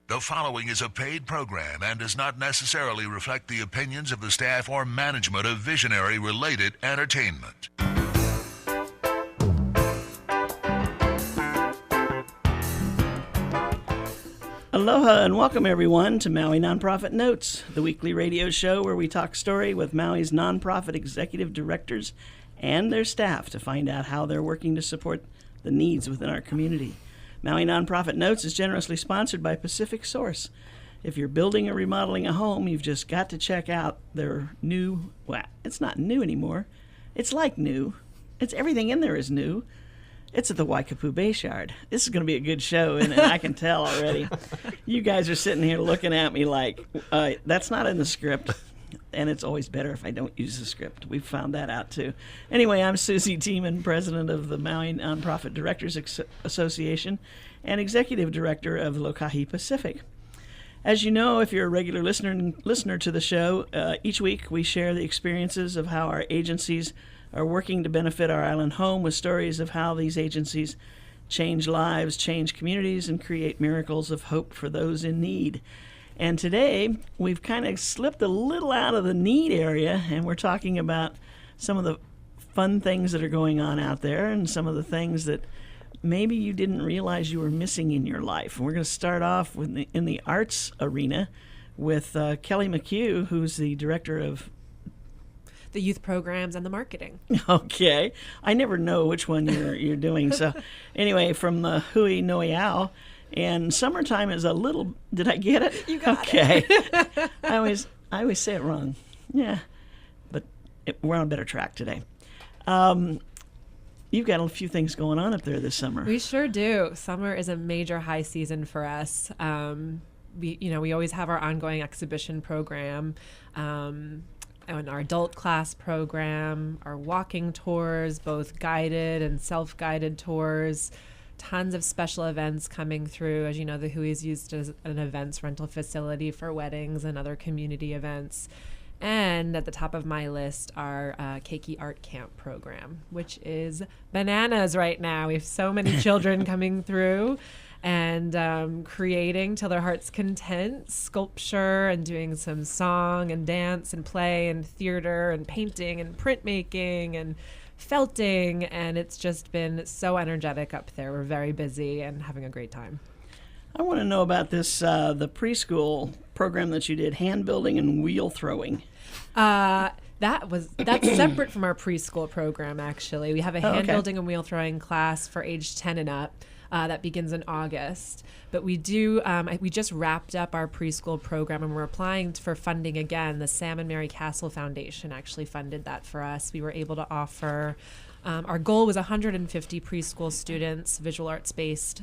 The following is a paid program and does not necessarily reflect the opinions of the staff or management of Visionary Related Entertainment. Aloha and welcome everyone to Maui Nonprofit Notes, the weekly radio show where we talk story with Maui's nonprofit executive directors and their staff to find out how they're working to support the needs within our community. Maui Nonprofit Notes is generously sponsored by Pacific Source. If you're building or remodeling a home, you've just got to check out their new, well, it's not new anymore. It's like new. It's everything in there is new. It's at the Waikapu Bayshard. This is going to be a good show, and I can tell already. You guys are sitting here looking at me like, that's not in the script, and it's always better if I don't use the script. We've found that out, too. Anyway, I'm Susie Tiemann, president of the Maui Nonprofit Directors Association and executive director of Lokahi Pacific. As you know, if you're a regular listener to the show, each week we share the experiences of how our agencies are working to benefit our island home with stories of how these agencies change lives, change communities, and create miracles of hope for those in need. And today, we've kind of slipped a little out of the need area, and we're talking about some of the fun things that are going on out there and some of the things that maybe you didn't realize you were missing in your life. And we're going to start off in the arts arena with Kelly McHugh, who's the director of the youth programs and the marketing. Okay. I never know which one you're doing. So anyway, from the Hui Noeau, and summertime is a little, did I get it? You got it. Okay. I always say it wrong. Yeah. But we're on a better track today. You've got a few things going on up there this summer. We sure do. Summer is a major high season for us. We always have our ongoing exhibition program, and our adult class program, our walking tours, both guided and self-guided tours, tons of special events coming through. As you know, the Hui is used as an events rental facility for weddings and other community events. And at the top of my list, our Keiki Art Camp program, which is bananas right now. We have so many children coming through and creating till their heart's content, sculpture and doing some song and dance and play and theater and painting and printmaking and felting. And it's just been so energetic up there. We're very busy and having a great time. I want to know about this, the preschool program that you did, hand building and wheel throwing. That's separate from our preschool program, actually. We have a hand building and wheel throwing class for age 10 and up. That begins in August. But we do, we just wrapped up our preschool program and we're applying for funding again. The Sam and Mary Castle Foundation actually funded that for us. We were able to offer, our goal was 150 preschool students, visual arts-based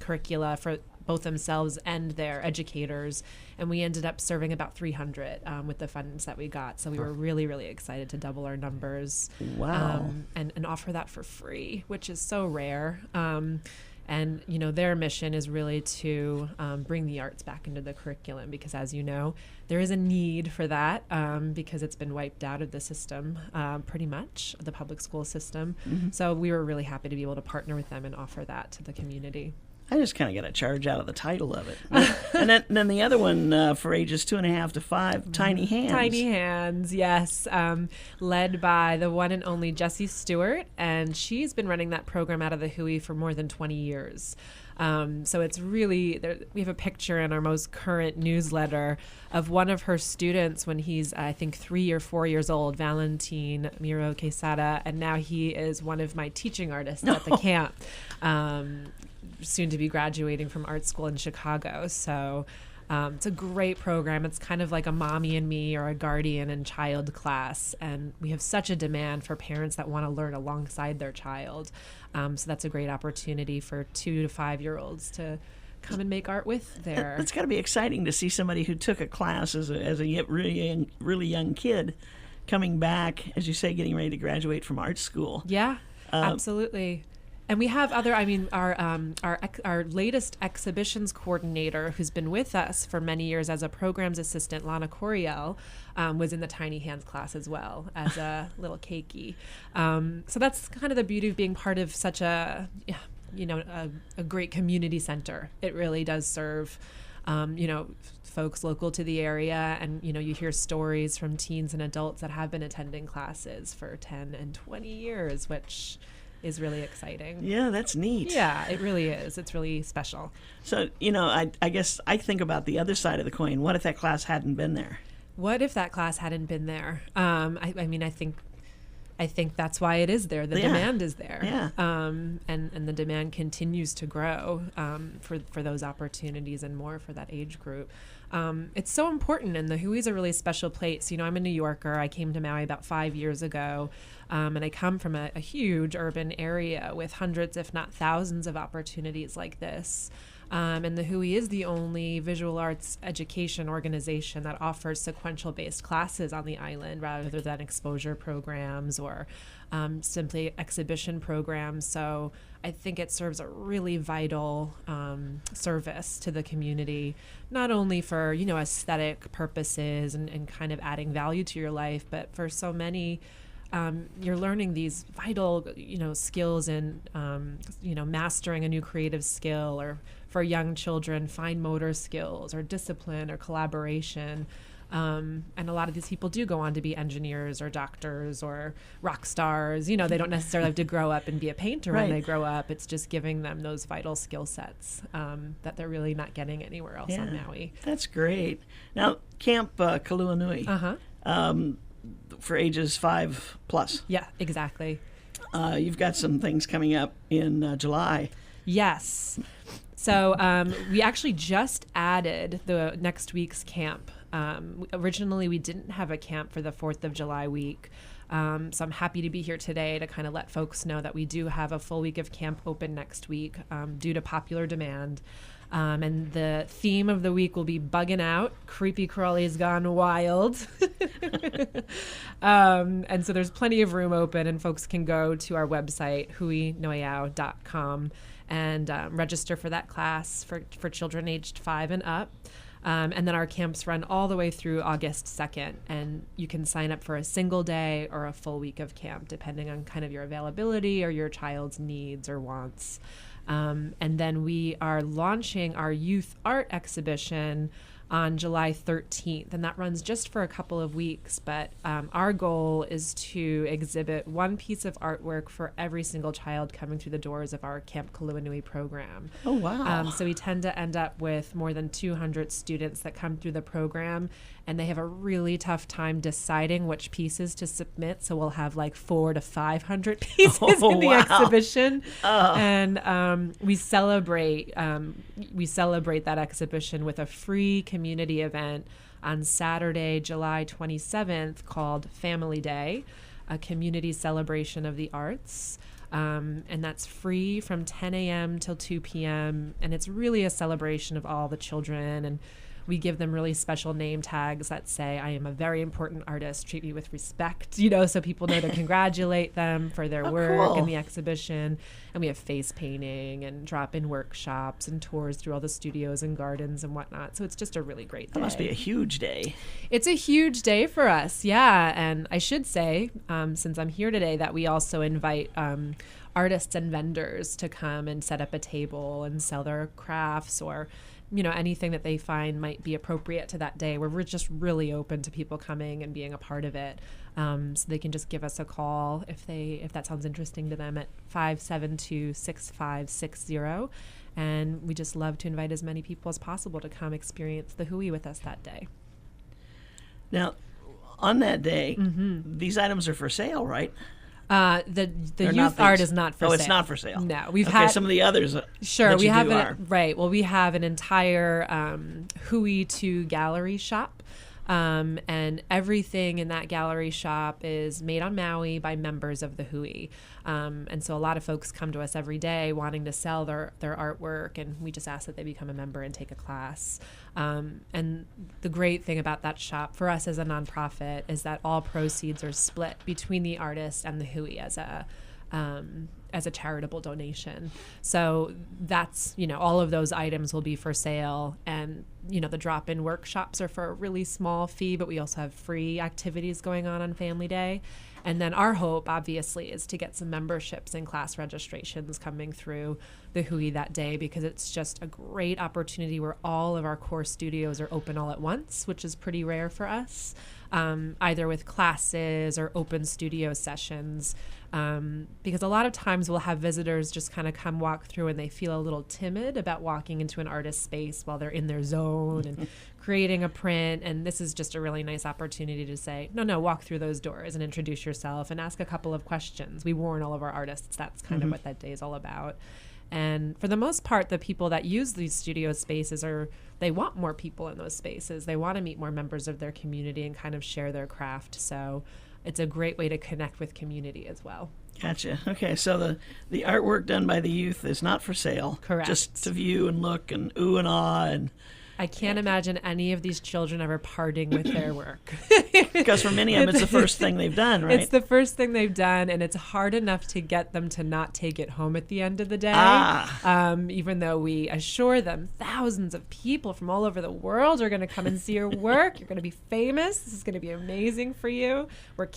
curricula for both themselves and their educators. And we ended up serving about 300 with the funds that we got. So we were really, really excited to double our numbers. Wow. And offer that for free, which is so rare. And, their mission is really to bring the arts back into the curriculum because, as you know, there is a need for that because it's been wiped out of the system pretty much, the public school system. Mm-hmm. So we were really happy to be able to partner with them and offer that to the community. I just kind of got a charge out of the title of it. And then the other one for ages 2.5 to 5, Tiny Hands. Tiny Hands, yes. Led by the one and only Jessie Stewart. And she's been running that program out of the Hui for more than 20 years. So it's really, we have a picture in our most current newsletter of one of her students when he's, I think, 3 or 4 years old, Valentin Miro Quesada. And now he is one of my teaching artists at the camp. Soon to be graduating from art school in Chicago. So it's a great program. It's kind of like a mommy and me or a guardian and child class. And we have such a demand for parents that want to learn alongside their child. So that's a great opportunity for 2 to 5 year olds to come and make art with their... It's got to be exciting to see somebody who took a class as a really young kid coming back, as you say, getting ready to graduate from art school. Yeah, absolutely. And we have other, our latest exhibitions coordinator who's been with us for many years as a programs assistant, Lana Coriel, was in the Tiny Hands class as well as a little keiki. So that's kind of the beauty of being part of such a great community center. It really does serve folks local to the area, and you hear stories from teens and adults that have been attending classes for 10 and 20 years, which is really exciting. Yeah, that's neat. Yeah, it really is. It's really special. So, I guess I think about the other side of the coin. What if that class hadn't been there? What if that class hadn't been there? I think that's why it is there. The demand is there. Yeah. And the demand continues to grow for those opportunities and more for that age group. It's so important, and the Hui's a really special place. I'm a New Yorker. I came to Maui about 5 years ago, and I come from a huge urban area with hundreds, if not thousands, of opportunities like this. And the Hui is the only visual arts education organization that offers sequential-based classes on the island rather than exposure programs or simply exhibition programs. So I think it serves a really vital service to the community, not only for, aesthetic purposes and kind of adding value to your life, but for so many you're learning these vital, skills in, mastering a new creative skill, or for young children, fine motor skills or discipline or collaboration. And a lot of these people do go on to be engineers or doctors or rock stars. They don't necessarily have to grow up and be a painter when they grow up. It's just giving them those vital skill sets that they're really not getting anywhere else on Maui. That's great. Now, Camp Kaluanui. For ages 5+. Yeah, exactly. You've got some things coming up in July. Yes. So we actually just added the next week's camp. Originally, we didn't have a camp for the 4th of July week. So I'm happy to be here today to kind of let folks know that we do have a full week of camp open next week due to popular demand. And the theme of the week will be Bugging Out, Creepy Crawlies Gone Wild. And so there's plenty of room open, and folks can go to our website, huinoeau.com, and register for that class for children aged 5 and up. And then our camps run all the way through August 2nd, and you can sign up for a single day or a full week of camp, depending on kind of your availability or your child's needs or wants. And then we are launching our youth art exhibition on July 13th, and that runs just for a couple of weeks. But our goal is to exhibit one piece of artwork for every single child coming through the doors of our Camp Kaluanui program. Oh, wow. So we tend to end up with more than 200 students that come through the program, and they have a really tough time deciding which pieces to submit. So we'll have like 400 to 500 pieces in the exhibition. And we celebrate that exhibition with a free community event on Saturday, July 27th, called Family Day, a community celebration of the arts. And that's free from 10 a.m. till 2 p.m. And it's really a celebration of all the children. And we give them really special name tags that say, "I am a very important artist, treat me with respect," so people know to congratulate them for their work in the exhibition. And we have face painting and drop-in workshops and tours through all the studios and gardens and whatnot. So it's just a really great day. That must be a huge day. It's a huge day for us, yeah. And I should say, since I'm here today, that we also invite artists and vendors to come and set up a table and sell their crafts or anything that they find might be appropriate to that day. We're just really open to people coming and being a part of it. So they can just give us a call if that sounds interesting to them at 572-6560. And we just love to invite as many people as possible to come experience the Hui with us that day. Now, on that day, these items are for sale, right? The youth art is not for sale. Oh, it's not for sale. No, we've had some of the others. Sure, we have Well, we have an entire Hui 2 gallery shop, and everything in that gallery shop is made on Maui by members of the Hui. And so a lot of folks come to us every day wanting to sell their artwork, and we just ask that they become a member and take a class. And the great thing about that shop for us as a nonprofit is that all proceeds are split between the artist and the Hui as a as a charitable donation. So that's, all of those items will be for sale. And, the drop-in workshops are for a really small fee, but we also have free activities going on Family Day. And then our hope, obviously, is to get some memberships and class registrations coming through the Hui that day, because it's just a great opportunity where all of our core studios are open all at once, which is pretty rare for us, either with classes or open studio sessions. Because a lot of times we'll have visitors just kind of come walk through and they feel a little timid about walking into an artist space while they're in their zone and creating a print. And this is just a really nice opportunity to say, no, walk through those doors and introduce yourself and ask a couple of questions. We warn all of our artists. That's kind of what that day is all about. And for the most part, the people that use these studio spaces they want more people in those spaces. They want to meet more members of their community and kind of share their craft. So it's a great way to connect with community as well. Gotcha. Okay, so the artwork done by the youth is not for sale. Correct. Just to view and look and ooh and ah. And I can't imagine any of these children ever parting with their work. Because for many of them, it's the first thing they've done, right? It's the first thing they've done, and it's hard enough to get them to not take it home at the end of the day. Even though we assure them thousands of people from all over the world are going to come and see your work. You're going to be famous. This is going to be amazing for you. We're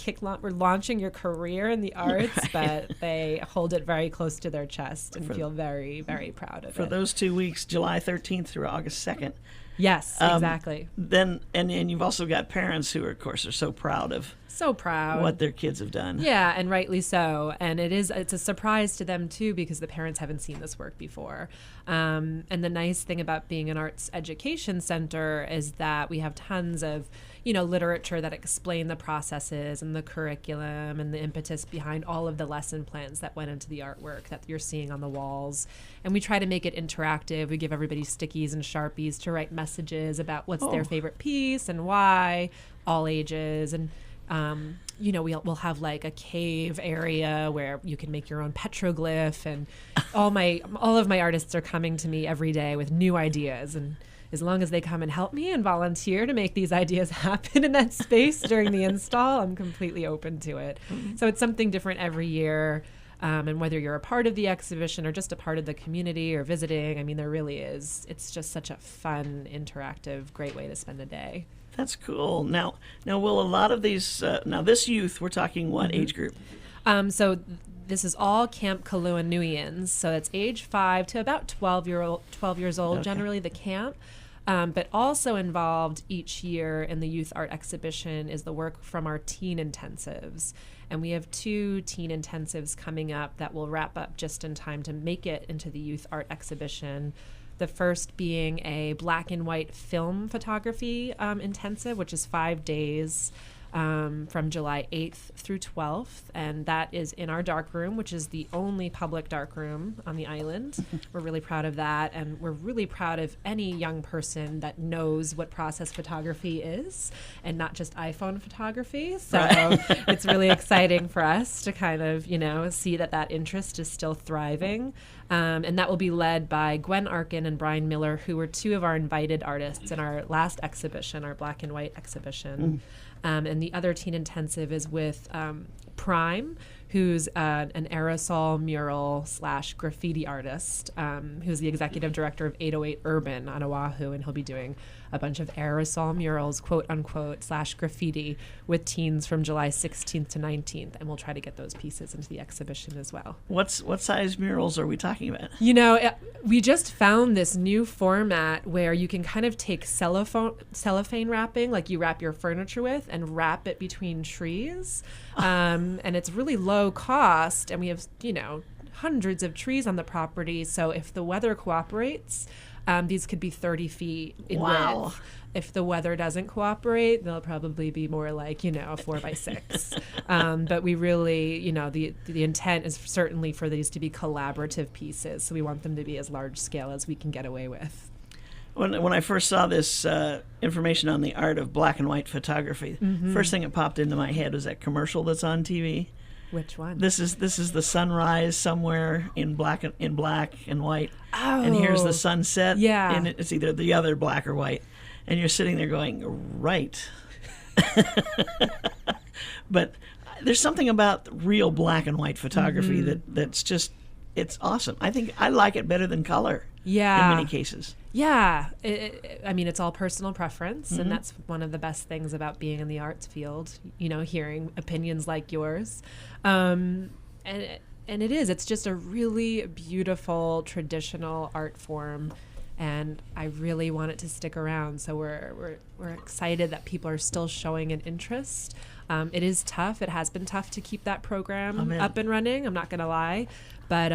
launching your career in the arts, right. But they hold it very close to their chest and feel very, very proud of it. For those 2 weeks, July 13th through August 2nd. Yes, exactly. Then and you've also got parents who, of course, are so proud of what their kids have done. Yeah, and rightly so. And it's a surprise to them too, because the parents haven't seen this work before. And the nice thing about being an arts education center is that we have tons of literature that explain the processes and the curriculum and the impetus behind all of the lesson plans that went into the artwork that you're seeing on the walls. And we try to make it interactive. We give everybody stickies and Sharpies to write messages about what's their favorite piece and why, all ages. And we'll have like a cave area where you can make your own petroglyph, and all of my artists are coming to me every day with new ideas, and as long as they come and help me and volunteer to make these ideas happen in that space during the install, I'm completely open to it. So it's something different every year. And whether you're a part of the exhibition or just a part of the community or visiting, there really is. It's just such a fun, interactive, great way to spend a day. That's cool. Now, will a lot of these, this youth, we're talking what age group? So this is all Camp Kaluanuians. So it's age 5 to about 12 years old, generally the camp. But also involved each year in the youth art exhibition is the work from our teen intensives. And we have 2 teen intensives coming up that will wrap up just in time to make it into the youth art exhibition. The first being a black and white film photography intensive, which is 5 days from July 8th through 12th. And that is in our dark room, which is the only public dark room on the island. We're really proud of that. And we're really proud of any young person that knows what process photography is and not just iPhone photography. So it's really exciting for us to kind of, see that interest is still thriving. And that will be led by Gwen Arkin and Brian Miller, who were 2 of our invited artists in our last exhibition, our black and white exhibition. And the other teen intensive is with Prime, who's an aerosol mural / graffiti artist, who's the executive director of 808 Urban on Oahu, and he'll be doing a bunch of aerosol murals, quote unquote, / graffiti with teens from July 16th to 19th, and we'll try to get those pieces into the exhibition as well. What size murals are we talking about? We just found this new format where you can kind of take cellophane wrapping, like you wrap your furniture with, and wrap it between trees. And it's really low cost, and we have, hundreds of trees on the property. So if the weather cooperates, these could be 30 feet in width. If the weather doesn't cooperate, they'll probably be more like, a 4x6. But we really, the intent is certainly for these to be collaborative pieces. So we want them to be as large scale as we can get away with. When I first saw this information on the art of black and white photography, first thing that popped into my head was that commercial that's on TV. Which one? This is the sunrise somewhere in black and white, and here's the sunset. Yeah, and it's either the other black or white, and you're sitting there going, right. But there's something about real black and white photography that's just, it's awesome. I think I like it better than color. Yeah. In many cases. Yeah. I mean, it's all personal preference, and that's one of the best things about being in the arts field, hearing opinions like yours. And it's just a really beautiful traditional art form, and I really want it to stick around. So we're excited that people are still showing an interest. It is tough. It has been tough to keep that program up and running. I'm not going to lie, but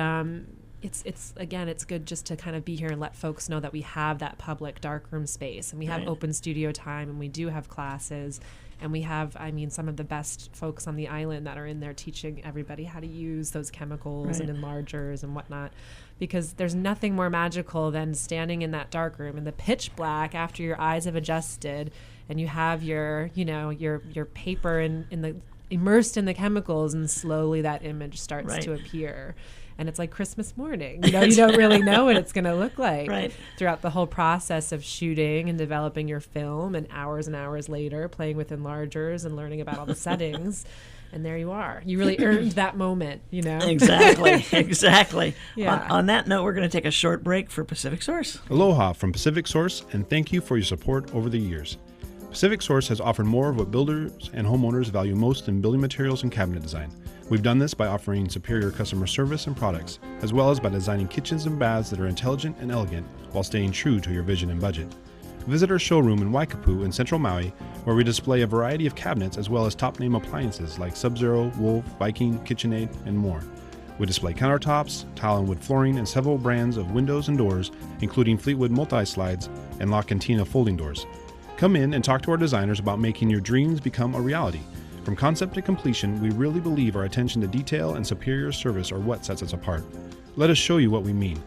it's good just to kind of be here and let folks know that we have that public darkroom space, and we have open studio time, and we do have classes, and we have, some of the best folks on the island that are in there teaching everybody how to use those chemicals and enlargers and whatnot, because there's nothing more magical than standing in that darkroom in the pitch black after your eyes have adjusted, and you have your paper immersed in the chemicals, and slowly that image starts to appear. And it's like Christmas morning. You don't really know what it's going to look like throughout the whole process of shooting and developing your film, and hours later playing with enlargers and learning about all the settings. And there you are. You really earned that moment, Exactly. Yeah. On that note, we're going to take a short break for Pacific Source. Aloha from Pacific Source, and thank you for your support over the years. Pacific Source has offered more of what builders and homeowners value most in building materials and cabinet design. We've done this by offering superior customer service and products, as well as by designing kitchens and baths that are intelligent and elegant while staying true to your vision and budget. Visit our showroom in Waikapu in Central Maui, where we display a variety of cabinets as well as top-name appliances like Sub-Zero, Wolf, Viking, KitchenAid, and more. We display countertops, tile and wood flooring, and several brands of windows and doors, including Fleetwood multi-slides and La Cantina folding doors. Come in and talk to our designers about making your dreams become a reality. From concept to completion, we really believe our attention to detail and superior service are what sets us apart. Let us show you what we mean.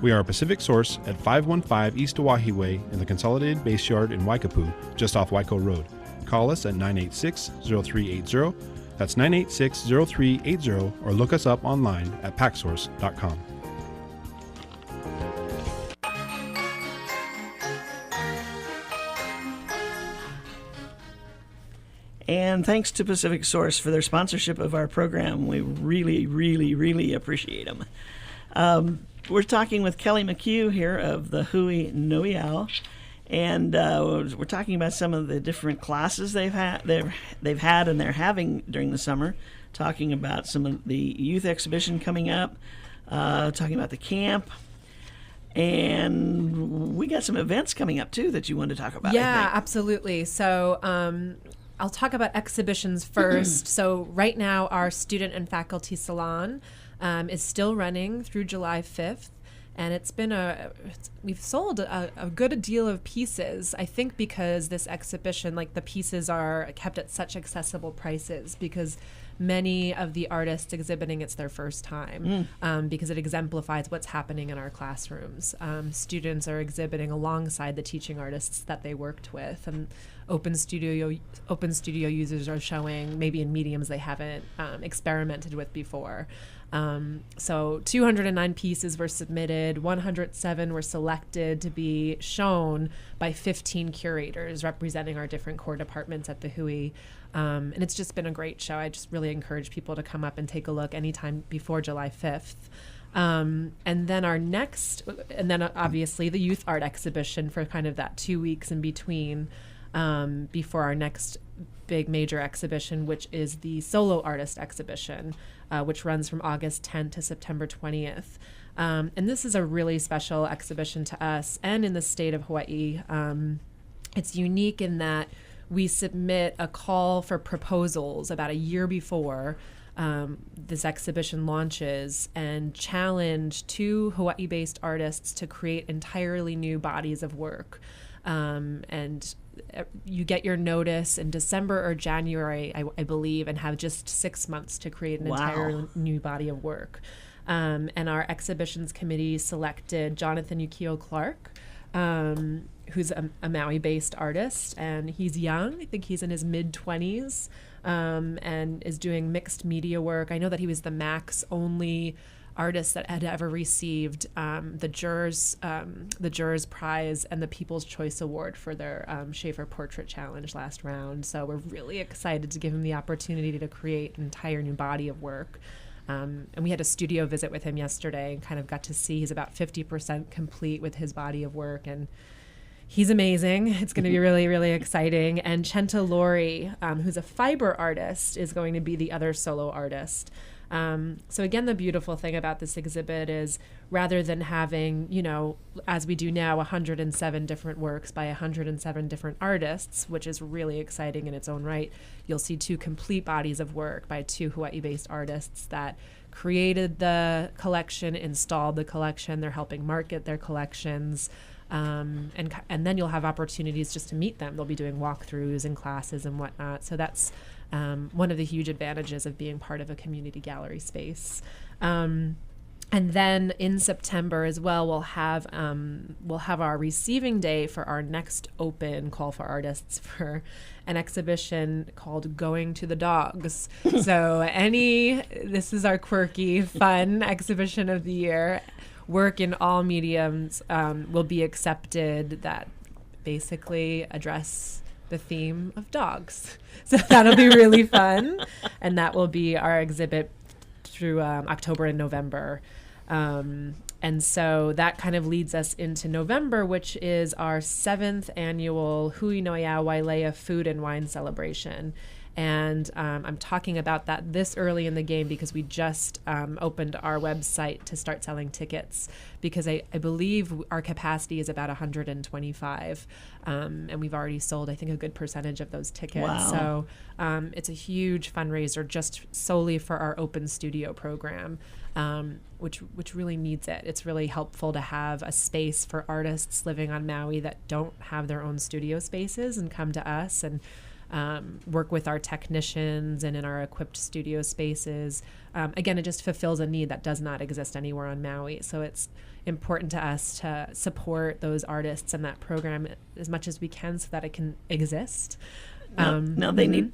We are a Pacific Source at 515 East Oahe Way in the Consolidated Base Yard in Waikapu, just off Waiko Road. Call us at 986-0380. That's 986-0380, or look us up online at packsource.com. And thanks to Pacific Source for their sponsorship of our program. We really, really, really appreciate them. We're talking with Kelly McHugh here of the Hui Noiau, and we're talking about some of the different classes they've had and they're having during the summer. Talking about some of the youth exhibition coming up. Talking about the camp. And we got some events coming up too that you wanted to talk about. Yeah, absolutely. So I'll talk about exhibitions first. So right now our student and faculty salon is still running through July 5th. And we've sold a good deal of pieces, I think, because this exhibition, like the pieces are kept at such accessible prices, because many of the artists exhibiting, it's their first time, because it exemplifies what's happening in our classrooms. Students are exhibiting alongside the teaching artists that they worked with, and open studio users are showing maybe in mediums they haven't experimented with before. So 209 pieces were submitted, 107 were selected to be shown by 15 curators representing our different core departments at the Hui. And it's just been a great show. I just really encourage people to come up and take a look anytime before July 5th. And then obviously the youth art exhibition for kind of that 2 weeks in between, before our next big major exhibition, which is the solo artist exhibition, which runs from August 10th to September 20th. And this is a really special exhibition to us and in the state of Hawaii. It's unique in that we submit a call for proposals about a year before this exhibition launches, and challenge 2 Hawaii-based artists to create entirely new bodies of work. And you get your notice in December or January, I believe, and have just 6 months to create an entire new body of work. And our exhibitions committee selected Jonathan Yukio Clark, who's a Maui-based artist, and he's young. I think he's in his mid-20s, and is doing mixed media work. I know that he was the Max only artists that had ever received the jurors prize and the People's Choice Award for their Schaefer Portrait Challenge last round. So we're really excited to give him the opportunity to create an entire new body of work. And we had a studio visit with him yesterday and kind of got to see he's about 50% complete with his body of work, and he's amazing. It's going to be really, really exciting. And Chenta Lori, who's a fiber artist, is going to be the other solo artist. So again, the beautiful thing about this exhibit is rather than having, as we do now, 107 different works by 107 different artists, which is really exciting in its own right, you'll see 2 complete bodies of work by 2 Hawaii-based artists that created the collection, installed the collection. They're helping market their collections. And then you'll have opportunities just to meet them. They'll be doing walkthroughs and classes and whatnot. So that's one of the huge advantages of being part of a community gallery space. And then in September as well, we'll have our receiving day for our next open call for artists for an exhibition called Going to the Dogs. So this is our quirky, fun exhibition of the year. Work in all mediums will be accepted that basically address the theme of dogs. So that'll be really fun. And that will be our exhibit through October and November. And so that kind of leads us into November, which is our 7th annual Hui Noia Wailea Food and Wine Celebration. And I'm talking about that this early in the game because we just opened our website to start selling tickets, because I believe our capacity is about 125. And we've already sold, I think, a good percentage of those tickets. Wow. So it's a huge fundraiser just solely for our open studio program, which really needs it. It's really helpful to have a space for artists living on Maui that don't have their own studio spaces and come to us and work with our technicians and in our equipped studio spaces. Again, it just fulfills a need that does not exist anywhere on Maui. So it's important to us to support those artists and that program as much as we can so that it can exist. Now they need,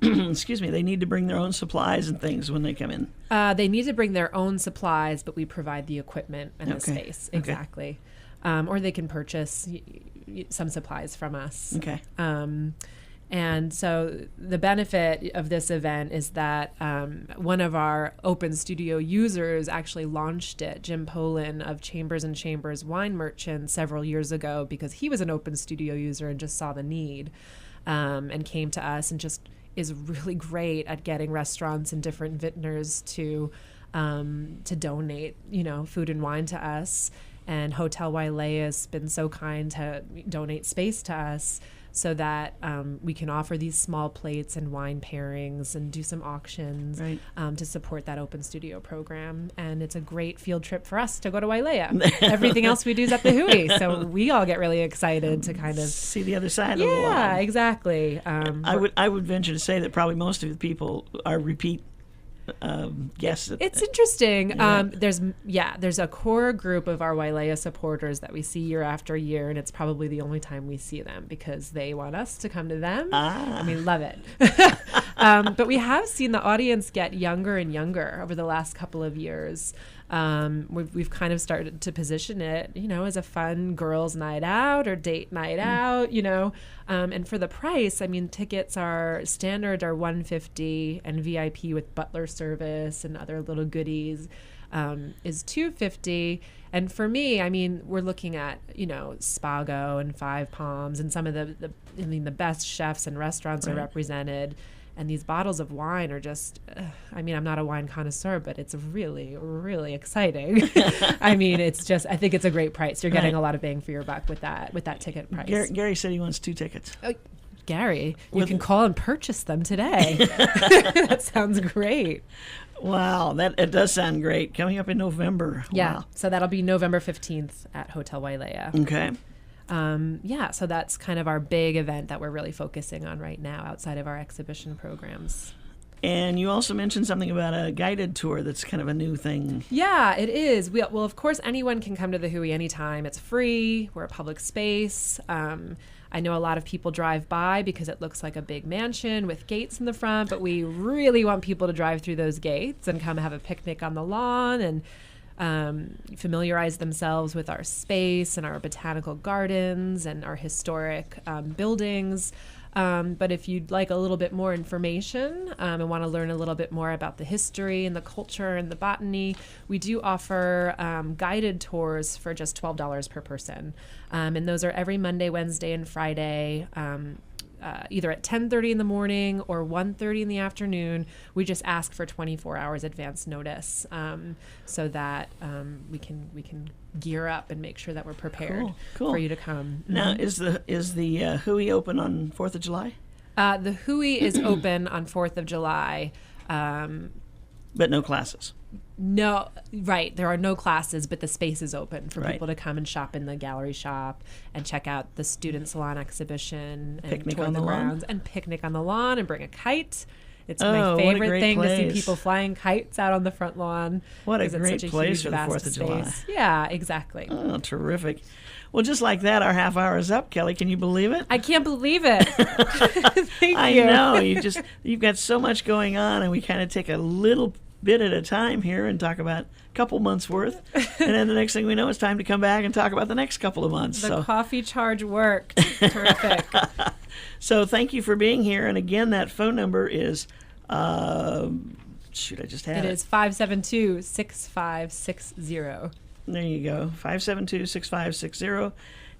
excuse me, they need to bring their own supplies and things when they come in. They need to bring their own supplies, but we provide the equipment and the space. Exactly. Or they can purchase some supplies from us. Okay. And so the benefit of this event is that one of our open studio users actually launched it, Jim Polin of Chambers and Chambers Wine Merchant, several years ago, because he was an open studio user and just saw the need and came to us and just is really great at getting restaurants and different vintners to donate, food and wine to us. And Hotel Wailea has been so kind to donate space to us so that we can offer these small plates and wine pairings and do some auctions to support that open studio program. And it's a great field trip for us to go to Wailea. Everything else we do is at the Hui. So we all get really excited to kind of see the other side of the line. Yeah, exactly. I would venture to say that probably most of the people are repeat guests. It's interesting. There's a core group of our Wailea supporters that we see year after year, and it's probably the only time we see them because they want us to come to them, and we love it. But we have seen the audience get younger and younger over the last couple of years. We've kind of started to position it, as a fun girls' night out or date night out, and for the price, tickets are standard are $150 and VIP with butler service and other little goodies is $250. And for me, we're looking at, Spago and Five Palms and some of the best chefs and restaurants are represented. And these bottles of wine are just, I'm not a wine connoisseur, but it's really, really exciting. It's just, I think it's a great price. You're getting a lot of bang for your buck with that ticket price. Gary said he wants 2 tickets. Oh, Gary, you can call and purchase them today. That sounds great. Wow, it does sound great. Coming up in November. Yeah, wow. So that'll be November 15th at Hotel Wailea. Okay. So that's kind of our big event that we're really focusing on right now outside of our exhibition programs. And you also mentioned something about a guided tour that's kind of a new thing. Yeah, it is. Well, of course, anyone can come to the Hui anytime. It's free. We're a public space. I know a lot of people drive by because it looks like a big mansion with gates in the front, but we really want people to drive through those gates and come have a picnic on the lawn and familiarize themselves with our space and our botanical gardens and our historic buildings. But if you'd like a little bit more information and want to learn a little bit more about the history and the culture and the botany, we do offer guided tours for just $12 per person. And those are every Monday, Wednesday, and Friday, either at 10:30 in the morning or 1:30 in the afternoon. We just ask for 24 hours advance notice so that we can gear up and make sure that we're prepared Cool. for you to come. Now, is the Hui open on 4th of July? The Hui is open on 4th of July. But no classes. No, right. There are no classes, but the space is open for Right. people to come and shop in the gallery shop and check out the student salon exhibition and Picnic tour on the the lawn? grounds and picnic on the lawn and bring a kite. It's Oh, my what a favorite great thing to see place. people flying kites out on the front lawn. What a 'cause it's great such place huge, for the vast 4th of July. space. Yeah, exactly. Oh, terrific. Well, just like that, our half hour is up, Kelly. Can you believe it? I can't believe it. Thank I you. know. You've got so much going on, and we kind of take a little bit at a time here and talk about a couple months worth. And then the next thing we know, it's time to come back and talk about the next couple of months. The coffee charge worked. Terrific. So thank you for being here. And again, that phone number is, I just had It it. is 572-6560. There you go, 572-6560.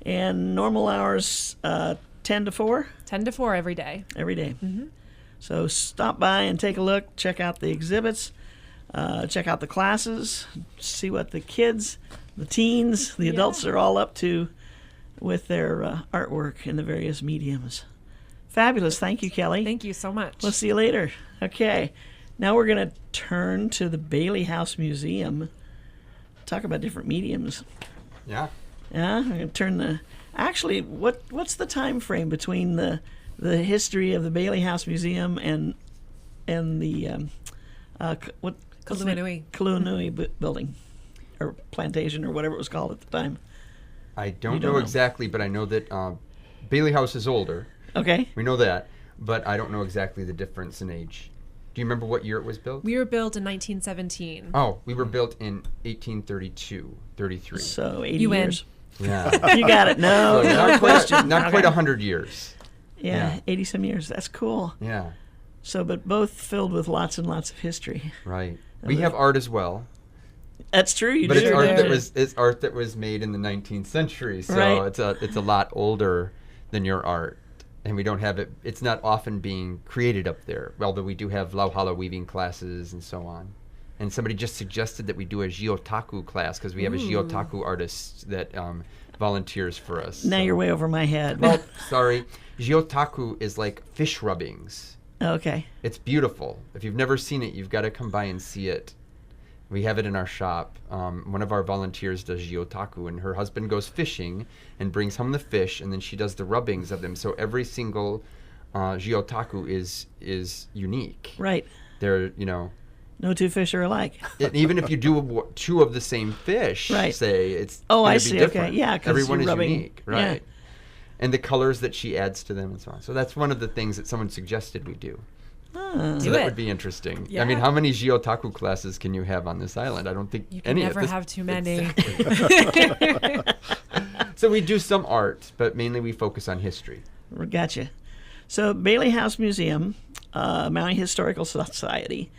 And normal hours, 10 to 4 10 to 4 every day. every day. So stop by and take a look, check out the exhibits, check out the classes, see what the kids, the teens, the adults are all up to with their artwork in the various mediums. Fabulous. Thank you, Kelly. Thank you so much. We'll see you later. Okay. Now we're going to turn to the Bailey House Museum. Talk about different mediums. Yeah. Yeah, I'm going to turn the... Actually, what's the time frame between the history of the Bailey House Museum and the what's the name? Kaluanui. Kaluanui building or plantation or whatever it was called at the time? I You don't don't know know. exactly, but I know that Bailey House is older. Okay. We know that, but I don't know exactly the difference in age. Do you remember what year it was built? We were built in 1917. Oh, we were built in 1832, 33. So 80 You win. years. Yeah. You got it. No, So no not question. not quite Okay. 100 years. Yeah, Yeah. 80 some years. That's cool. Yeah, So, but both filled with lots and lots of history. right. We have art as well, That's true. You but it's sure art do. that was made in the 19th century. So Right. it's a lot older than your art. And we don't have it. It's not often being created up there. Although we do have Lauhala weaving classes and so on. And somebody just suggested that we do a Giotaku class because we have a Giotaku artist that volunteers for us. Now so- you're way over my head. Well, sorry. Giotaku is like fish rubbings. Okay. It's beautiful. If you've never seen it, you've got to come by and see it. We have it in our shop. One of our volunteers does Giotaku, and her husband goes fishing and brings home the fish, and then she does the rubbings of them. So every single Giotaku is unique. Right. They're, No two fish are alike. and even if you do two of the same fish, Right. say, it's Oh, gonna I be see. different. Okay. Yeah, 'cause everyone you're is rubbing- unique, yeah. right? And the colors that she adds to them and so on. So that's one of the things that someone suggested we do. Ah. So Do that it. would be interesting. Yeah. I mean, how many Giotaku classes can you have on this island? I don't think You can any never at this. have too many. So we do some art, but mainly we focus on history. Gotcha. So Bailey House Museum, Maui Historical Society,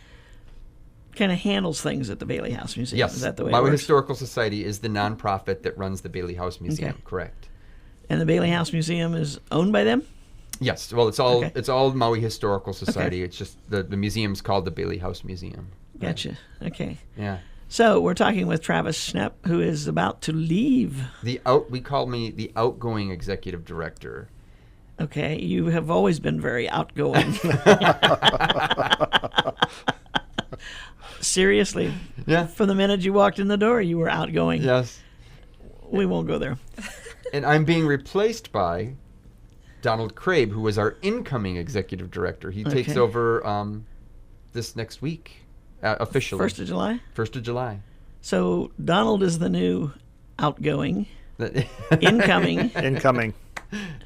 kind of handles things at the Bailey House Museum. Yes, Is that the way it Maui works? Historical Society is the nonprofit that runs the Bailey House Museum. Okay. Correct. And the Bailey House Museum is owned by them? Yes. Well, it's all Okay. it's all Maui Historical Society. It's just the museum's called the Bailey House Museum. Gotcha. Okay. Yeah. So we're talking with Travis Schnepp, who is about to leave. We call me the outgoing executive director. Okay. You have always been very outgoing. Seriously. Yeah. From the minute you walked in the door, you were outgoing. Yes. We won't go there. And I'm being replaced by Donald Crabe, who was our incoming executive director. He takes Okay. over this next week, officially. 1st of July? 1st of July. So Donald is the new outgoing, incoming, Incoming.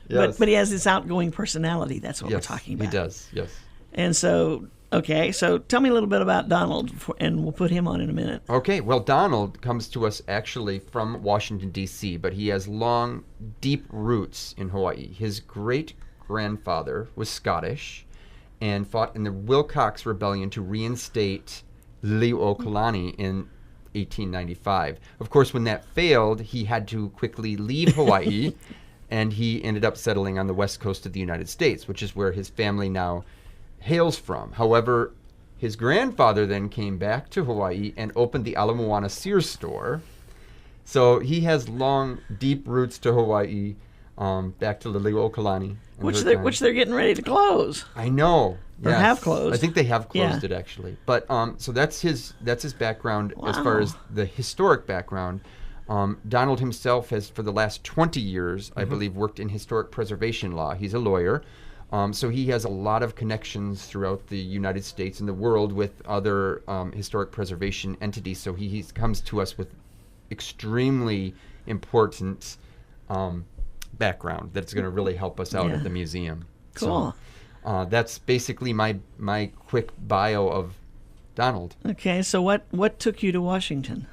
Yes. but he has this outgoing personality. That's what Yes, we're talking about. He does, yes. And so, okay, so tell me a little bit about Donald, and we'll put him on in a minute. Okay, well, Donald comes to us actually from Washington, D.C., but he has long, deep roots in Hawaii. His great-grandfather was Scottish and fought in the Wilcox Rebellion to reinstate Liliuokalani in 1895. Of course, when that failed, he had to quickly leave Hawaii, and he ended up settling on the west coast of the United States, which is where his family now hails from. However, his grandfather then came back to Hawaii and opened the Ala Moana Sears store. So he has long, deep roots to Hawaii, back to Liliuokalani. Which they're getting ready to close. I know. Or yes. have closed. I think they have closed Yeah. it actually. But so that's his background as Wow. far as the historic background. Donald himself has, for the last 20 years, I believe, worked in historic preservation law. He's a lawyer. So he has a lot of connections throughout the United States and the world with other historic preservation entities. So he comes to us with extremely important background that's going to really help us out Yeah. at the museum. Cool. So, that's basically my quick bio of Donald. Okay, so what took you to Washington?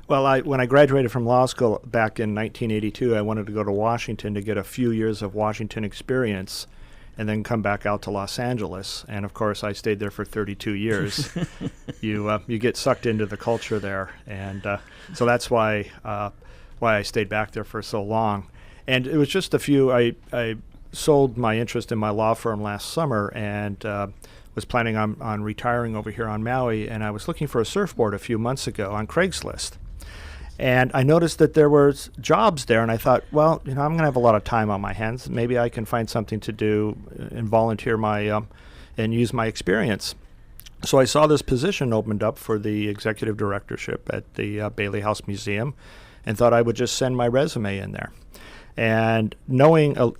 Well, when I graduated from law school back in 1982, I wanted to go to Washington to get a few years of Washington experience and then come back out to Los Angeles. And of course, I stayed there for 32 years. You get sucked into the culture there. And so that's why I stayed back there for so long. And it was just I sold my interest in my law firm last summer and was planning on retiring over here on Maui. And I was looking for a surfboard a few months ago on Craigslist. And I noticed that there were jobs there, and I thought, well, I'm going to have a lot of time on my hands. Maybe I can find something to do and volunteer and use my experience. So I saw this position opened up for the executive directorship at the Bailey House Museum, and thought I would just send my resume in there. And knowing the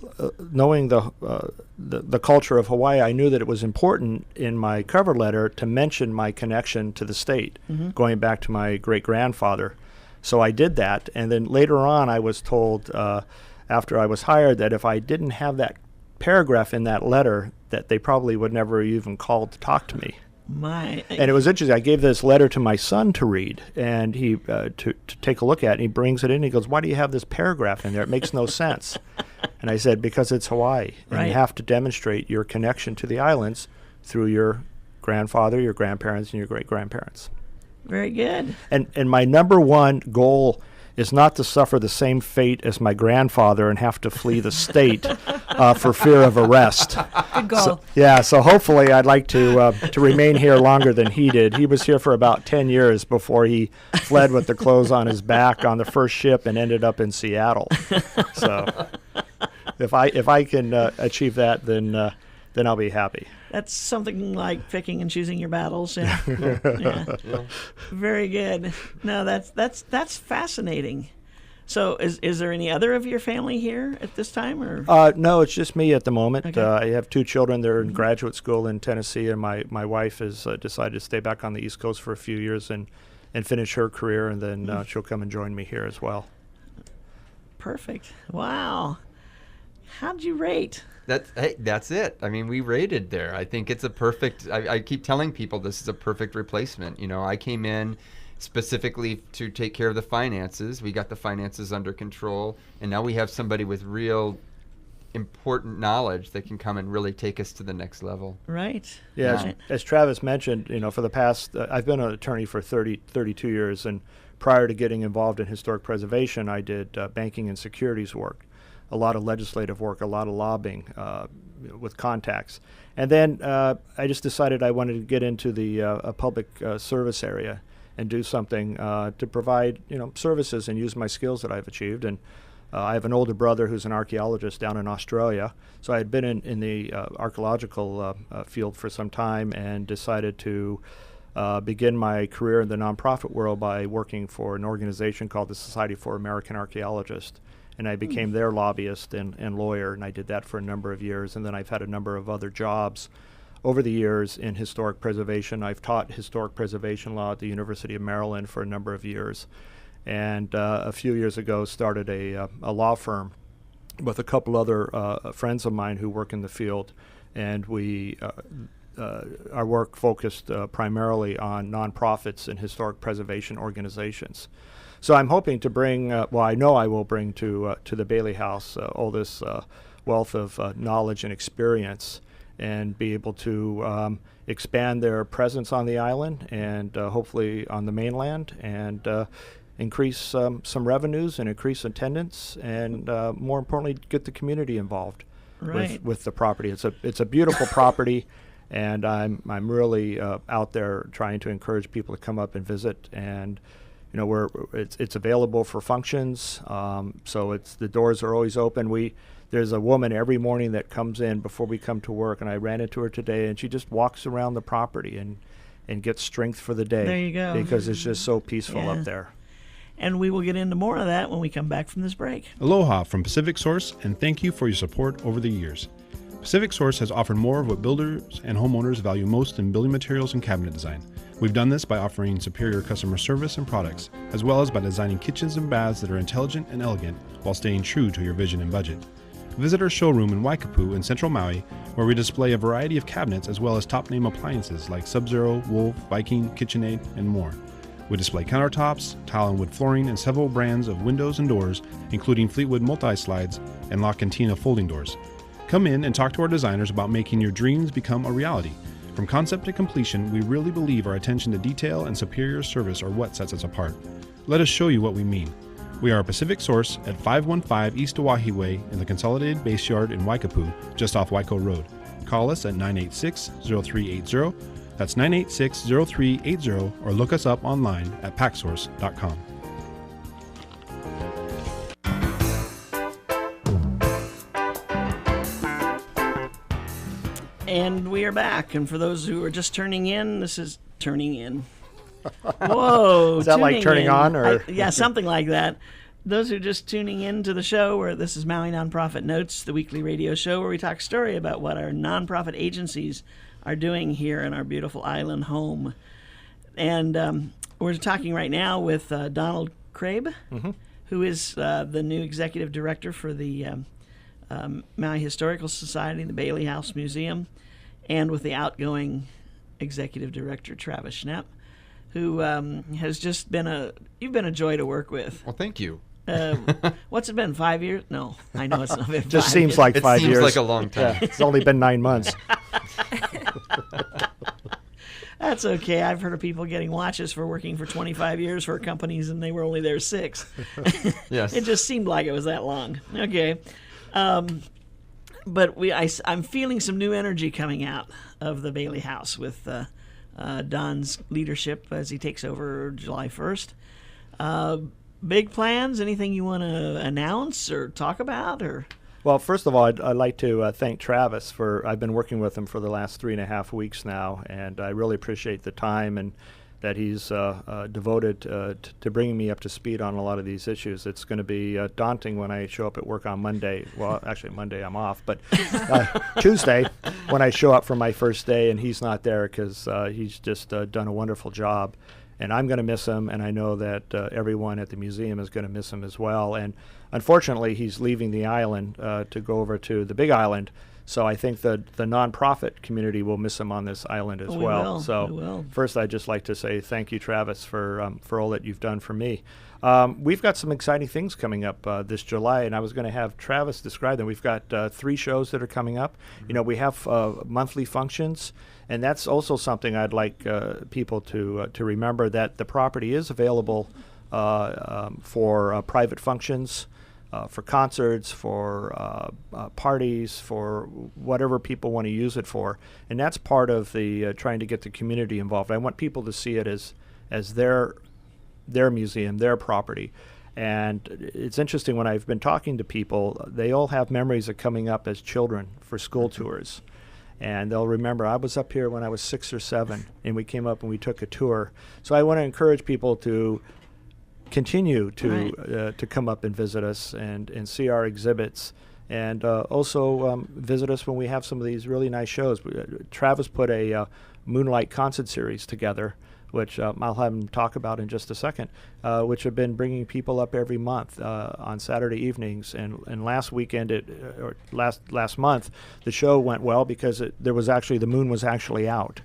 culture of Hawaii, I knew that it was important in my cover letter to mention my connection to the state, going back to my great-grandfather. So I did that, and then later on I was told, after I was hired, that if I didn't have that paragraph in that letter, that they probably would never even call to talk to me. And it was interesting. I gave this letter to my son to read, and he to take a look at it, and he brings it in, and he goes, "Why do you have this paragraph in there? It makes no sense." And I said, "Because it's Hawaii, and you have to demonstrate your connection to the islands through your grandfather, your grandparents, and your great-grandparents." Very good. And my number one goal is not to suffer the same fate as my grandfather and have to flee the state for fear of arrest. Good goal. So hopefully I'd like to remain here longer than he did. He was here for about 10 years before he fled with the clothes on his back on the first ship and ended up in Seattle. So if I can achieve that, then I'll be happy. That's something like picking and choosing your battles. Yeah. Yeah. Very good. No, that's fascinating. So, is there any other of your family here at this time, or? No, it's just me at the moment. Okay. I have two children. They're in graduate school in Tennessee, and my wife has decided to stay back on the East Coast for a few years and finish her career, and then she'll come and join me here as well. Perfect. Wow. How'd you rate? That's it. I mean, we rated there. I think it's a perfect. I keep telling people this is a perfect replacement. I came in specifically to take care of the finances. We got the finances under control, and now we have somebody with real important knowledge that can come and really take us to the next level. Right. Yeah, Right. as Travis mentioned, for the past, I've been an attorney for 32 years, and prior to getting involved in historic preservation, I did banking and securities work, a lot of legislative work, a lot of lobbying with contacts. And then I just decided I wanted to get into the public service area and do something to provide services and use my skills that I've achieved. And I have an older brother who's an archaeologist down in Australia. So I had been in the archaeological field for some time and decided to begin my career in the nonprofit world by working for an organization called the Society for American Archaeologists. And I became their lobbyist and lawyer, and I did that for a number of years. And then I've had a number of other jobs over the years in historic preservation. I've taught historic preservation law at the University of Maryland for a number of years, and a few years ago started a law firm with a couple other friends of mine who work in the field, and we our work focused primarily on nonprofits and historic preservation organizations. So I'm hoping to bring, I know I will bring to the Bailey House all this wealth of knowledge and experience, and be able to expand their presence on the island and hopefully on the mainland, and increase some revenues and increase attendance, and more importantly, get the community involved with the property. It's a beautiful property, and I'm really out there trying to encourage people to come up and visit. And it's available for functions, so the doors are always open. There's a woman every morning that comes in before we come to work, and I ran into her today, and she just walks around the property and gets strength for the day. There you go. Because it's just so peaceful Yeah. up there. And we will get into more of that when we come back from this break. Aloha from Pacific Source, and thank you for your support over the years. Pacific Source has offered more of what builders and homeowners value most in building materials and cabinet design. We've done this by offering superior customer service and products, as well as by designing kitchens and baths that are intelligent and elegant while staying true to your vision and budget. Visit our showroom in Waikapu in Central Maui, where we display a variety of cabinets as well as top-name appliances like Sub-Zero, Wolf, Viking, KitchenAid, and more. We display countertops, tile and wood flooring, and several brands of windows and doors, including Fleetwood multi-slides and La Cantina folding doors. Come in and talk to our designers about making your dreams become a reality. From concept to completion, we really believe our attention to detail and superior service are what sets us apart. Let us show you what we mean. We are a Pacific Source at 515 East Oahe Way in the Consolidated Base Yard in Waikapu, just off Waiko Road. Call us at 986-0380. That's 986-0380, or look us up online at packsource.com. And we are back. And for those who are just turning in, this is Turning In. Whoa. Is that like turning in. on, or? Yeah, something like that. Those who are just tuning in to the show, where this is Maui Nonprofit Notes, the weekly radio show where we talk story about what our nonprofit agencies are doing here in our beautiful island home. And we're talking right now with Donald Crabe, who is the new executive director for the Maui Historical Society and the Bailey House Museum, and with the outgoing executive director, Travis Schnepp, who has just been you've been a joy to work with. Well, thank you. What's it been, 5 years? No, I know it's not been 5 Just seems years. like It 5 seems years. like a long time. Yeah, it's only been 9 months. That's okay. I've heard of people getting watches for working for 25 years for companies, and they were only there 6. Yes. It just seemed like it was that long. Okay. But I'm feeling some new energy coming out of the Bailey House with Don's leadership as he takes over July 1st. Big plans? Anything you want to announce or talk about? Or Well, first of all, I'd like to thank Travis I've been working with him for the last 3.5 weeks now, and I really appreciate the time and that he's devoted to bringing me up to speed on a lot of these issues. It's going to be daunting when I show up at work on Monday. Well, actually, Monday I'm off, but Tuesday when I show up for my first day and he's not there, because he's just done a wonderful job. And I'm going to miss him, and I know that everyone at the museum is going to miss him as well. And unfortunately, he's leaving the island to go over to the Big Island. So I think the nonprofit community will miss him on this island as We well. will. So We will. first, I'd just like to say thank you, Travis, for all that you've done for me. We've got some exciting things coming up this July, and I was going to have Travis describe them. We've got 3 shows that are coming up. You know, we have monthly functions, and that's also something I'd like people to remember, that the property is available for private functions, for concerts, for parties, for whatever people want to use it for. And that's part of the trying to get the community involved. I want people to see it as their museum, their property. And it's interesting, when I've been talking to people, they all have memories of coming up as children for school tours. And they'll remember, I was up here when I was 6 or 7, and we came up and we took a tour. So I want to encourage people to continue to come up and visit us and see our exhibits, And also visit us when we have some of these really nice shows. Travis put a Moonlight concert series together, which I'll have him talk about in just a second, which have been bringing people up every month on Saturday evenings. And last weekend, or last month, the show went well because the moon was actually out.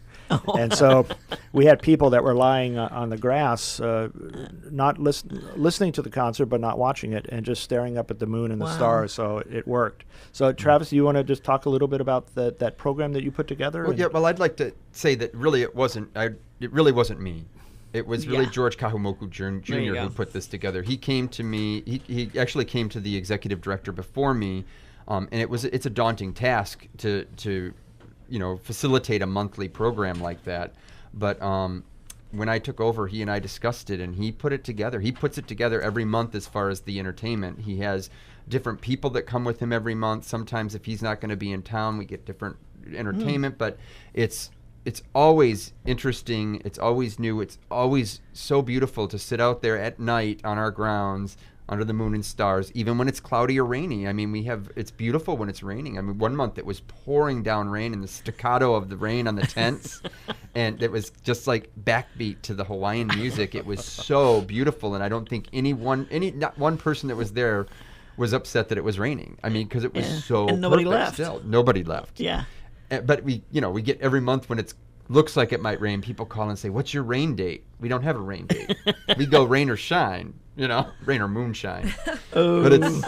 And so we had people that were lying on the grass, not listening to the concert, but not watching it, and just staring up at the moon and the stars. So it worked. So Travis, do you want to just talk a little bit about that program that you put together? Well, yeah. Well, I'd like to say that really it really wasn't me. It was really George Kahumoku Jr. who put this together. He came to me. He actually came to the executive director before me, and it's a daunting task to facilitate a monthly program like that. But when I took over, he and I discussed it, and he put it together. He puts it together every month as far as the entertainment. He has different people that come with him every month. Sometimes if he's not going to be in town, we get different entertainment. But it's always interesting. It's always new. It's always so beautiful to sit out there at night on our grounds under the moon and stars, even when it's cloudy or rainy. I mean, it's beautiful when it's raining. I mean, one month it was pouring down rain and the staccato of the rain on the tents, and it was just like backbeat to the Hawaiian music. It was so beautiful, and I don't think not one person that was there was upset that it was raining. I mean, because it was so and nobody perfect left. still. Nobody left. Yeah. But we get every month when it looks like it might rain, people call and say, "What's your rain date?" We don't have a rain date. We go rain or shine. Rain or moonshine. But it's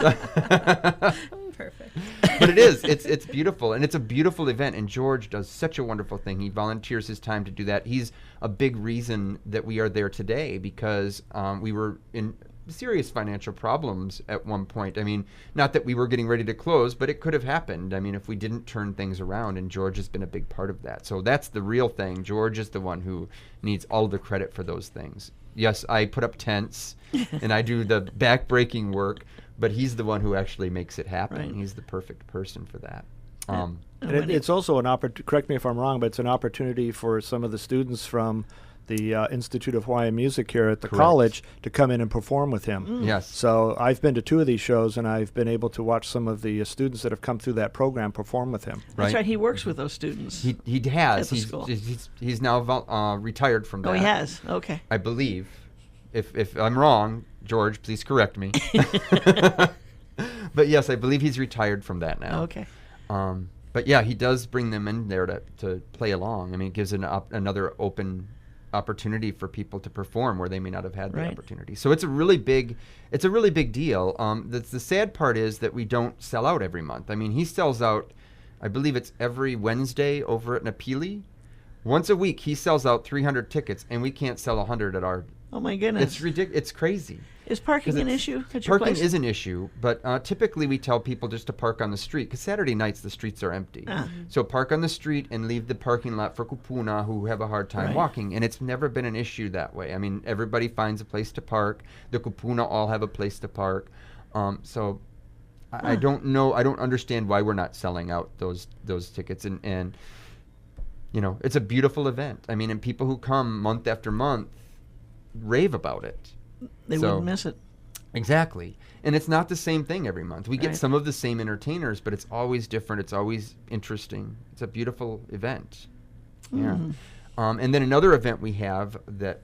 Perfect. But it is. It's beautiful, and it's a beautiful event. And George does such a wonderful thing. He volunteers his time to do that. He's a big reason that we are there today because we were in serious financial problems at one point. I mean, not that we were getting ready to close, but it could have happened. I mean, if we didn't turn things around, and George has been a big part of that. So that's the real thing. George is the one who needs all the credit for those things. Yes, I put up tents and I do the back-breaking work, but he's the one who actually makes it happen. Right. He's the perfect person for that. And it's also an opportunity, correct me if I'm wrong, but it's an opportunity for some of the students from the Institute of Hawaiian Music here at the college to come in and perform with him. Yes. So I've been to 2 of these shows, and I've been able to watch some of the students that have come through that program perform with him. That's right. He works with those students. He has. At the school. He's now retired from that. Oh, he has? Okay. I believe. If I'm wrong, George, please correct me. But yes, I believe he's retired from that now. Okay. But yeah, he does bring them in there to play along. I mean, it gives another open opportunity for people to perform where they may not have had the opportunity. So it's a really big deal. The sad part is that we don't sell out every month. I mean, he sells out, I believe it's every Wednesday over at Napili. Once a week, he sells out 300 tickets, and we can't sell 100 at our. Oh my goodness! It's ridiculous. It's crazy. Is parking an issue at your Parking place? is an issue, but typically we tell people just to park on the street because Saturday nights the streets are empty. So park on the street and leave the parking lot for kupuna who have a hard time walking. And it's never been an issue that way. I mean, everybody finds a place to park. The kupuna all have a place to park. So I don't know. I don't understand why we're not selling out those tickets. And it's a beautiful event. I mean, and people who come month after month rave about it. They wouldn't miss it. Exactly. And it's not the same thing every month. We get some of the same entertainers, but it's always different. It's always interesting. It's a beautiful event. Yeah. And then another event we have that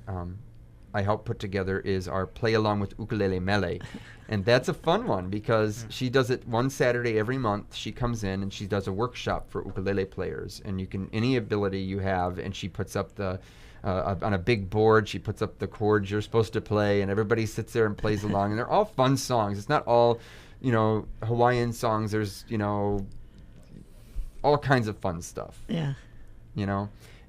I helped put together is our Play Along with Ukulele Mele. And that's a fun one because she does it one Saturday every month. She comes in and she does a workshop for ukulele players. And you can, any ability you have, and she puts up on a big board, she puts up the chords you're supposed to play, and everybody sits there and plays along. And they're all fun songs. It's not all, Hawaiian songs. There's, all kinds of fun stuff. Yeah.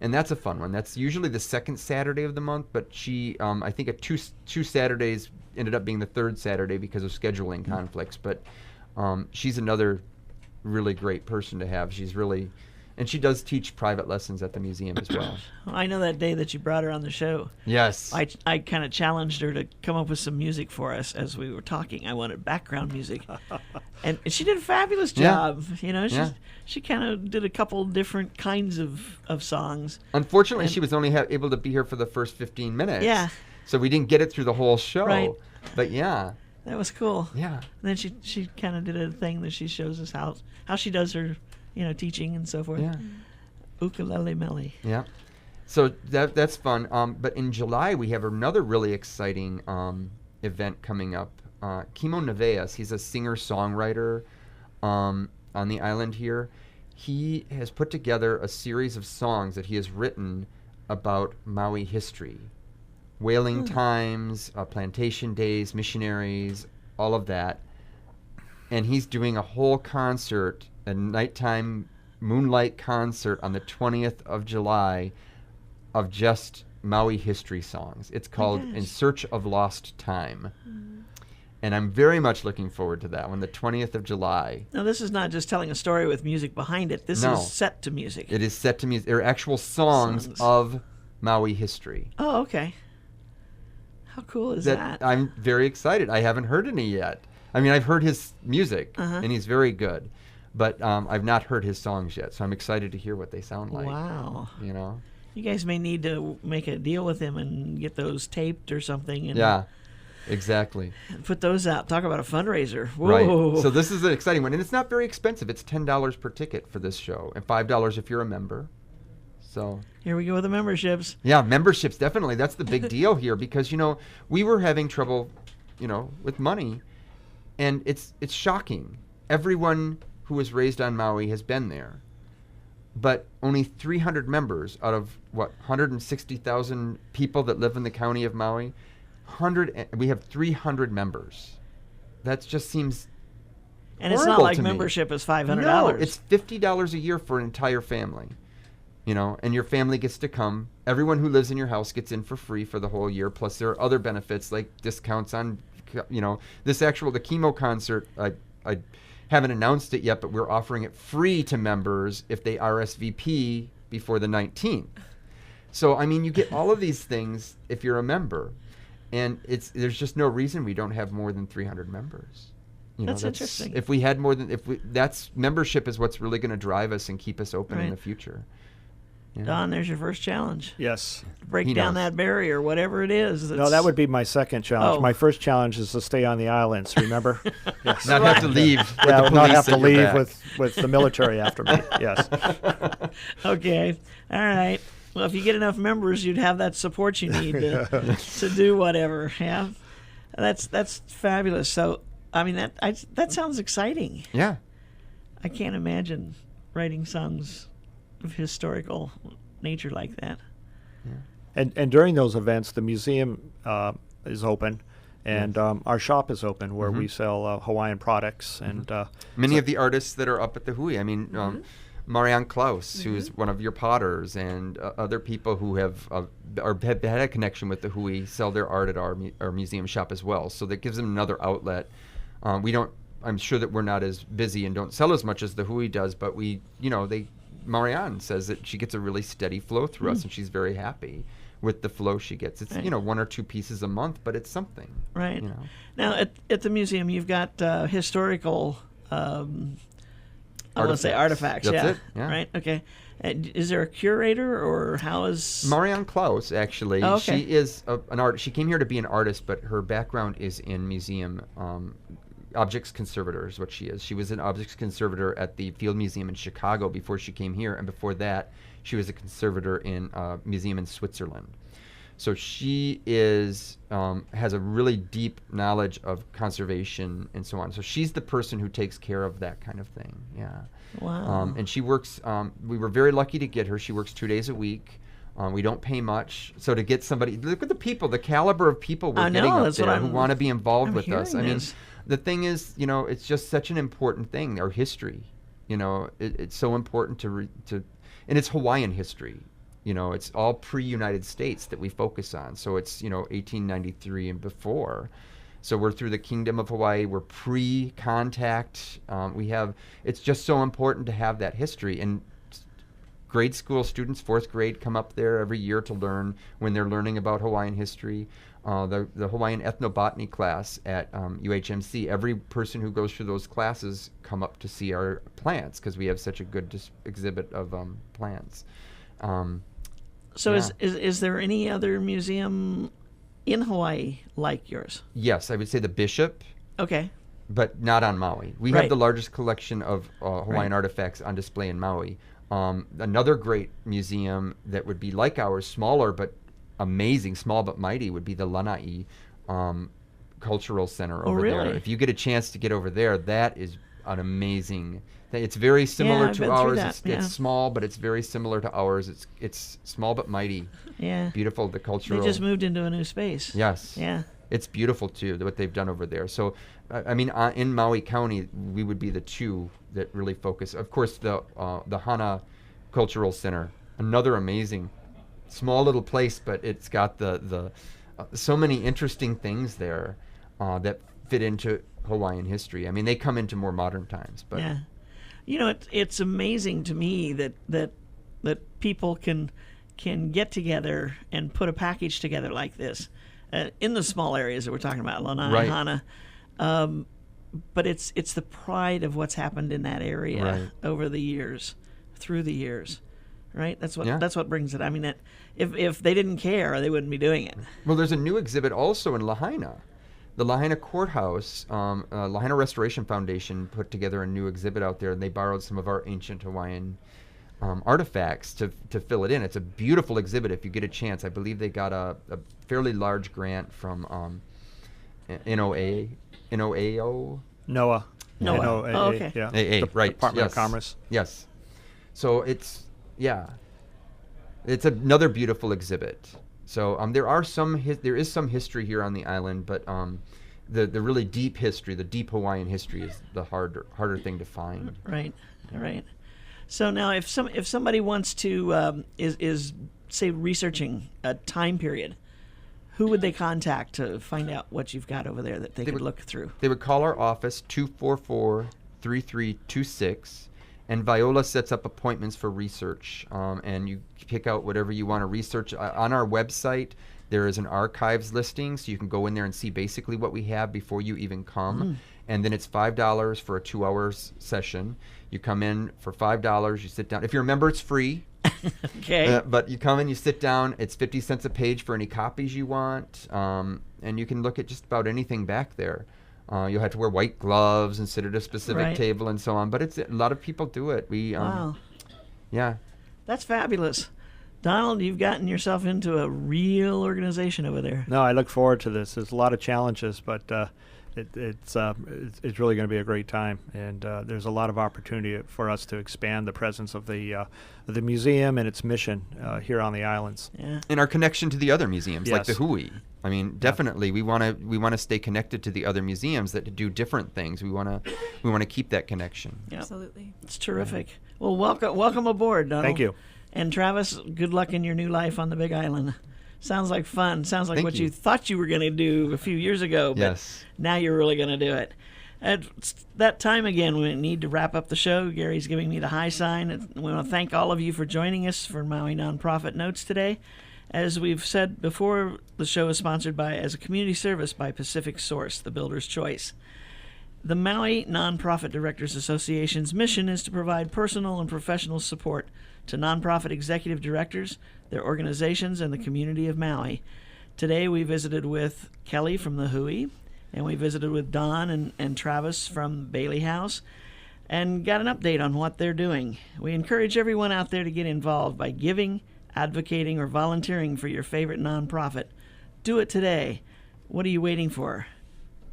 And that's a fun one. That's usually the second Saturday of the month, but she, I think at two Saturdays ended up being the third Saturday because of scheduling conflicts. But she's another really great person to have. She's really... And she does teach private lessons at the museum as well. I know that day that you brought her on the show. Yes. I kind of challenged her to come up with some music for us as we were talking. I wanted background music. And she did a fabulous job. She kind of did a couple different kinds of songs. Unfortunately, she was only able to be here for the first 15 minutes. Yeah. So we didn't get it through the whole show. Right. But yeah. That was cool. Yeah. And then she kind of did a thing that she shows us how she does her, teaching and so forth. Yeah. Ukulele Melly. Yeah. So that's fun. But in July, we have another really exciting event coming up. Kimo Neveas, he's a singer-songwriter on the island here. He has put together a series of songs that he has written about Maui history. Whaling times, plantation days, missionaries, all of that. And he's doing a whole concert, a nighttime moonlight concert on the 20th of July of just Maui history songs. It's called In Search of Lost Time. And I'm very much looking forward to that one, the 20th of July. Now, this is not just telling a story with music behind it. This No. is set to music. It is set to music. They're actual songs of Maui history. Oh, okay. How cool is that? I'm very excited. I haven't heard any yet. I mean, I've heard his music, and he's very good. But I've not heard his songs yet, so I'm excited to hear what they sound like. Wow. You know? You guys may need to make a deal with him and get those taped or something. And Yeah, exactly. put those out. Talk about a fundraiser. Whoa. Right. So this is an exciting one. And it's not very expensive. It's $10 per ticket for this show and $5 if you're a member. So Here we go with the memberships. yeah, memberships, definitely. That's the big deal here because, we were having trouble, with money. And it's shocking. Everyone who was raised on Maui has been there. But only 300 members out of, 160,000 people that live in the county of Maui? We have 300 members. That just seems And it's not horrible like to me. membership is $500. No, it's $50 a year for an entire family. And your family gets to come. Everyone who lives in your house gets in for free for the whole year. Plus there are other benefits like discounts on, the Kimo concert. I haven't announced it yet, but we're offering it free to members if they RSVP before the 19th. So, I mean, you get all of these things if you're a member. And there's just no reason we don't have more than 300 members. That's interesting. If we had more than, membership is what's really going to drive us and keep us open in Right. the future. Yeah. Don, there's your first challenge. Yes. Break He down knows. that barrier, whatever it is. No, that would be my second challenge. Oh. My first challenge is to stay on the islands, remember? Yes. Not have to leave. with Yeah, the not police have to at your leave back. with the military after me. Yes. Okay. All right. Well, if you get enough members, you'd have that support you need to do whatever. Yeah. That's fabulous. So, I mean, that sounds exciting. Yeah. I can't imagine writing songs of historical nature like that. And during those events, the museum is open, and our shop is open where we sell Hawaiian products. And Many of the artists that are up at the Hui. I mean, Marianne Klaus, who's one of your potters, and other people who have had a connection with the Hui sell their art at our museum shop as well. So that gives them another outlet. I'm sure that we're not as busy and don't sell as much as the Hui does, but Marianne says that she gets a really steady flow through us, and she's very happy with the flow she gets. It's, Right. 1 or 2 pieces a month, but it's something. Right. You know. Now, at the museum, you've got historical, I want to say artifacts. That's yeah. it, yeah. Right. Okay. Is there a curator, or how is? Marianne Klaus, actually, Oh, okay. she is an artist. She came here to be an artist, but her background is in museum objects conservator is what she is. She was an objects conservator at the Field Museum in Chicago before she came here, and before that, she was a conservator in a museum in Switzerland. So she has a really deep knowledge of conservation and so on. So she's the person who takes care of that kind of thing. Yeah. Wow. And she works. We were very lucky to get her. She works 2 days a week. We don't pay much. So to get somebody, look at the people, the caliber of people we're I know, getting up that's there what who I'm- want to be involved I'm with us. I hearing mean, this. the thing is, it's just such an important thing. Our history, it's so important and it's Hawaiian history. It's all pre-United States that we focus on. So it's 1893 and before. So we're through the Kingdom of Hawaii. We're pre-contact. It's just so important to have that history. And grade school students, 4th grade, come up there every year to learn when they're learning about Hawaiian history. The Hawaiian ethnobotany class at UHMC, every person who goes through those classes come up to see our plants because we have such a good exhibit of plants. So yeah. is there any other museum in Hawaii like yours? Yes, I would say the Bishop Okay. but not on Maui. We Right. have the largest collection of Hawaiian Right. artifacts on display in Maui. Another great museum that would be like ours, smaller but amazing, small but mighty, would be the Lanai Cultural Center over there. really? If you get a chance to get over there, that is an amazing thing. It's very similar I've to been through ours. that, yeah. It's small, but it's very similar to ours. It's small but mighty. Yeah. Beautiful, the They cultural. just moved into a new space. Yes. Yeah. It's beautiful too, what they've done over there. So, I mean, in Maui County, we would be the two that really focus. Of course, the Hana Cultural Center, another amazing, small little place, but it's got the so many interesting things there that fit into Hawaiian history. I mean, they come into more modern times, but Yeah. You know, it's amazing to me that people can get together and put a package together like this in the small areas that we're talking about, Lanai, Right. Hana. But it's the pride of what's happened in that area Right. over the years, through the years, right? That's Yeah. what brings it. I mean, if they didn't care, they wouldn't be doing it. Well, there's a new exhibit also in Lahaina. The Lahaina Courthouse, Lahaina Restoration Foundation put together a new exhibit out there, and they borrowed some of our ancient Hawaiian artifacts to fill it in. It's a beautiful exhibit if you get a chance. I believe they got a fairly large grant from NOAO. NOAA. NOAA. NOAA, Oh, okay. Yeah. AA, right. Department yes. of Commerce. Yes. So it's another beautiful exhibit. So there is some history here on the island, but the really deep history, the deep Hawaiian history, is the harder thing to find. Right, right. So now, if somebody wants to is say researching a time period, who would they contact to find out what you've got over there that they could would- look through? They would call our office 244-3326, and Viola sets up appointments for research, and you pick out whatever you want to research. On our website, there is an archives listing, so you can go in there and see basically what we have before you even come. And then it's $5 for a 2-hour session. You come in for $5, you sit down. If you're a member, it's free. Okay. But you come in, you sit down. It's 50 cents a page for any copies you want, and you can look at just about anything back there. You'll have to wear white gloves and sit at a specific Right. table and so on. But a lot of people do it. Wow, Yeah. that's fabulous. Donald, you've gotten yourself into a real organization over there. No, I look forward to this. There's a lot of challenges, but it's really going to be a great time, and there's a lot of opportunity for us to expand the presence of the museum and its mission here on the islands. Yeah. And our connection to the other museums, like the Yes. Hui. I mean, definitely, we want to stay connected to the other museums that do different things. We want to keep that connection. Yep. Absolutely. It's terrific. Well, welcome aboard, Donald. Thank you. And Travis, good luck in your new life on the Big Island. Sounds like fun. Sounds like Thank what you. you thought you were going to do a few years ago, but Yes. now you're really going to do it. It's that time again. We need to wrap up the show. Gary's giving me the high sign. And we want to thank all of you for joining us for Maui Nonprofit Notes today. As we've said before, the show is sponsored as a community service by Pacific Source, the builder's choice. The Maui Nonprofit Directors Association's mission is to provide personal and professional support to nonprofit executive directors, their organizations, and the community of Maui. Today we visited with Kelly from the Hui, and we visited with Don and Travis from Bailey House, and got an update on what they're doing. We encourage everyone out there to get involved by giving, advocating, or volunteering for your favorite nonprofit. Do it today. What are you waiting for?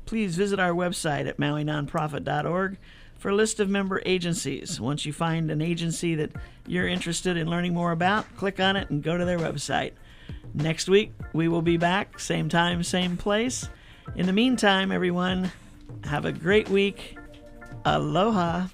Please visit our website at mauinonprofit.org for a list of member agencies. Once you find an agency that you're interested in learning more about, click on it and go to their website. Next week, we will be back, same time, same place. In the meantime, everyone, have a great week. Aloha.